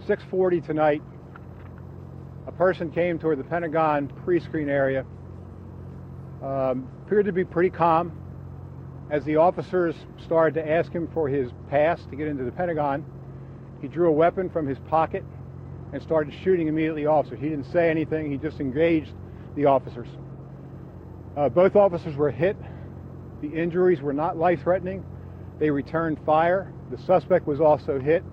6:40 tonight, a person came toward the Pentagon pre-screen area, appeared to be pretty calm. As the officers started to ask him for his pass to get into the Pentagon, he drew a weapon from his pocket and started shooting immediately off. So he didn't say anything, he just engaged the officers. Both officers were hit. The injuries were not life-threatening. They returned fire. The suspect was also hit.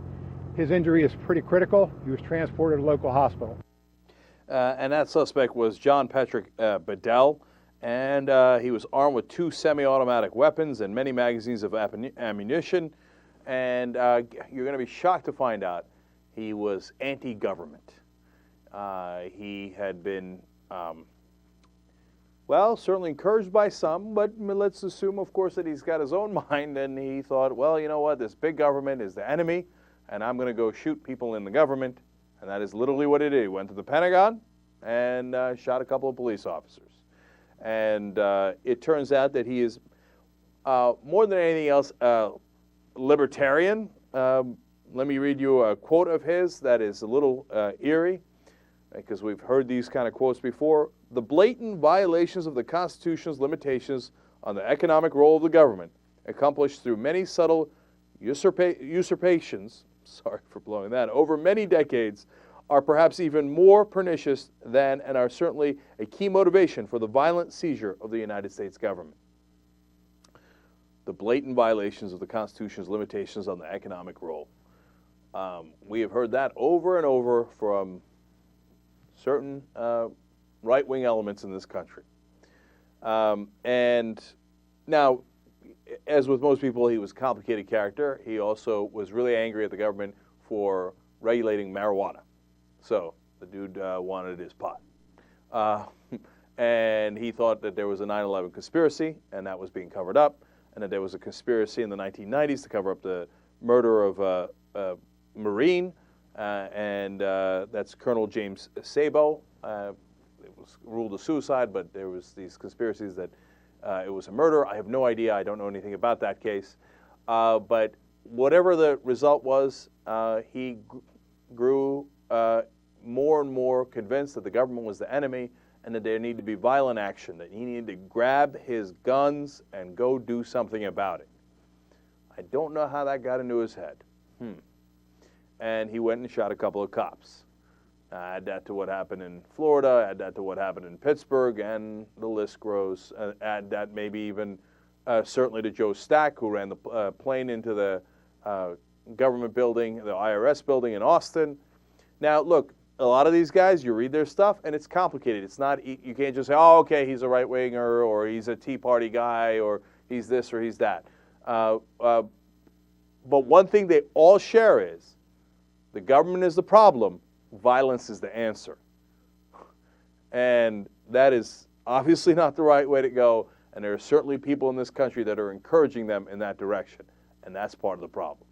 His injury is pretty critical. He was transported to a local hospital. And that suspect was John Patrick Bedell, and he was armed with 2 semi-automatic weapons and many magazines of ammunition. And you're going to be shocked to find out he was anti-government. He had been, well, certainly encouraged by some, but let's assume, of course, that he's got his own mind, and he thought, well, you know what, this big government is the enemy, and I'm going to go shoot people in the government. And that is literally what he did. He went to the Pentagon and shot a couple of police officers. And it turns out that he is, more than anything else, libertarian. Let me read you a quote of his that is a little eerie, because we've heard these kind of quotes before. The blatant violations of the Constitution's limitations on the economic role of the government, accomplished through many subtle usurpations, sorry for blowing that, over many decades, are perhaps even more pernicious than and are certainly a key motivation for the violent seizure of the United States government. The blatant violations of the Constitution's limitations on the economic role. We have heard that over and over from certain right-wing elements in this country. And now, as with most people, he was a complicated character. He also was really angry at the government for regulating marijuana. So the dude wanted his pot. And he thought that there was a 9/11 conspiracy, and that was being covered up, and that there was a conspiracy in the 1990s to cover up the murder of a Marine, and that's Colonel James Sabo. It was ruled a suicide, but there was these conspiracies that it was a murder. I have no idea. I don't know anything about that case. But whatever the result was, he grew more and more convinced that the government was the enemy and that there needed to be violent action, that he needed to grab his guns and go do something about it. I don't know how that got into his head. And he went and shot a couple of cops. Add that to what happened in Florida, add that to what happened in Pittsburgh, and the list grows. Add that maybe even certainly to Joe Stack, who ran the plane into the government building, the IRS building in Austin. Now, look, a lot of these guys, you read their stuff, and it's complicated. It's not, you can't just say, oh, okay, he's a right-winger, or he's a Tea Party guy, or he's this or he's that. But one thing they all share is the government is the problem, violence is the answer. And that is obviously not the right way to go, and there are certainly people in this country that are encouraging them in that direction, and that's part of the problem.